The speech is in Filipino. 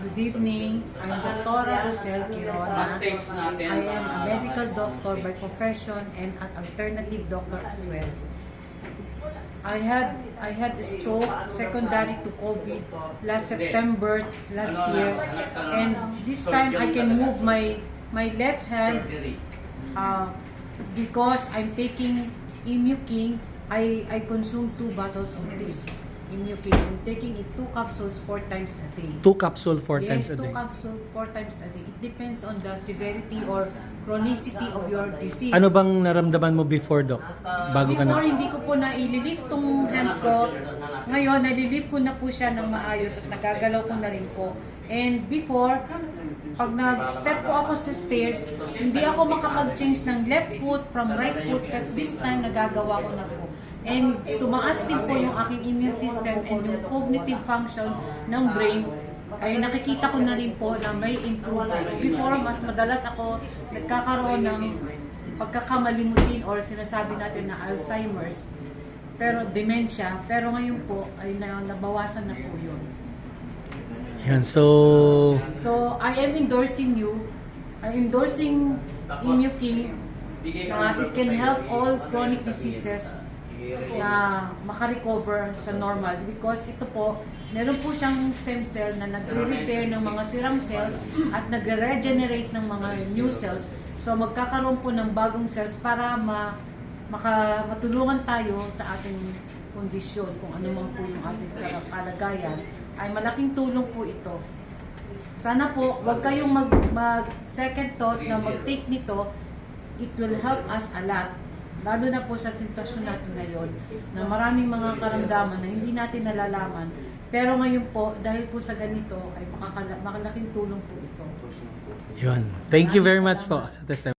Good evening. I'm Dr. Rosel Quirona. I am a medical doctor by profession and an alternative doctor as well. I had a stroke secondary to COVID last September last year, and this time I can move my left hand because I'm taking Immuking. I consume 2 bottles of this Immuking. I'm taking it 2 capsules 4 times a day. 2 capsule 4 times a Yes, 2 day. capsules 4 times a day. It depends on the severity or chronicity of your disease. Ano bang naramdaman mo before, Doc? Bago ka Before, na? hindi ko po na-ililift tong hand ko. Ngayon, nalilift ko na po siya ng maayos at nagagalaw ko na rin po. And before, pag nag-step po ako sa stairs, hindi ako makapag-change ng left foot from right foot. At this time, nagagawa ko na po. And tumaas din po yung aking immune system and yung cognitive function ng brain, ay nakikita ko na rin po na may improvement. Before, mas madalas ako nagkakaroon ng pagkakamalimutin or sinasabi natin na Alzheimer's, pero dementia, pero ngayon po ay nabawasan na po yun. Yan, so I am endorsing you. I'm endorsing Immuking na it can help all chronic diseases na makarecover sa normal because ito po, meron po siyang stem cell na nagre-repair ng mga sirang cells at nagre-regenerate ng mga new cells. So magkakaroon po ng bagong cells para matulungan tayo sa ating kondisyon, kung ano man po yung ating kalagayan, ay malaking tulong po ito. Sana po, huwag kayong mag-second thought na mag-take nito. It will help us a lot. Lalo na po sa sitwasyon natin ngayon na maraming mga karamdaman na hindi natin nalalaman. Pero ngayon po, dahil po sa ganito, ay makalaking tulong po ito. yun. Thank you very much po sa testimony.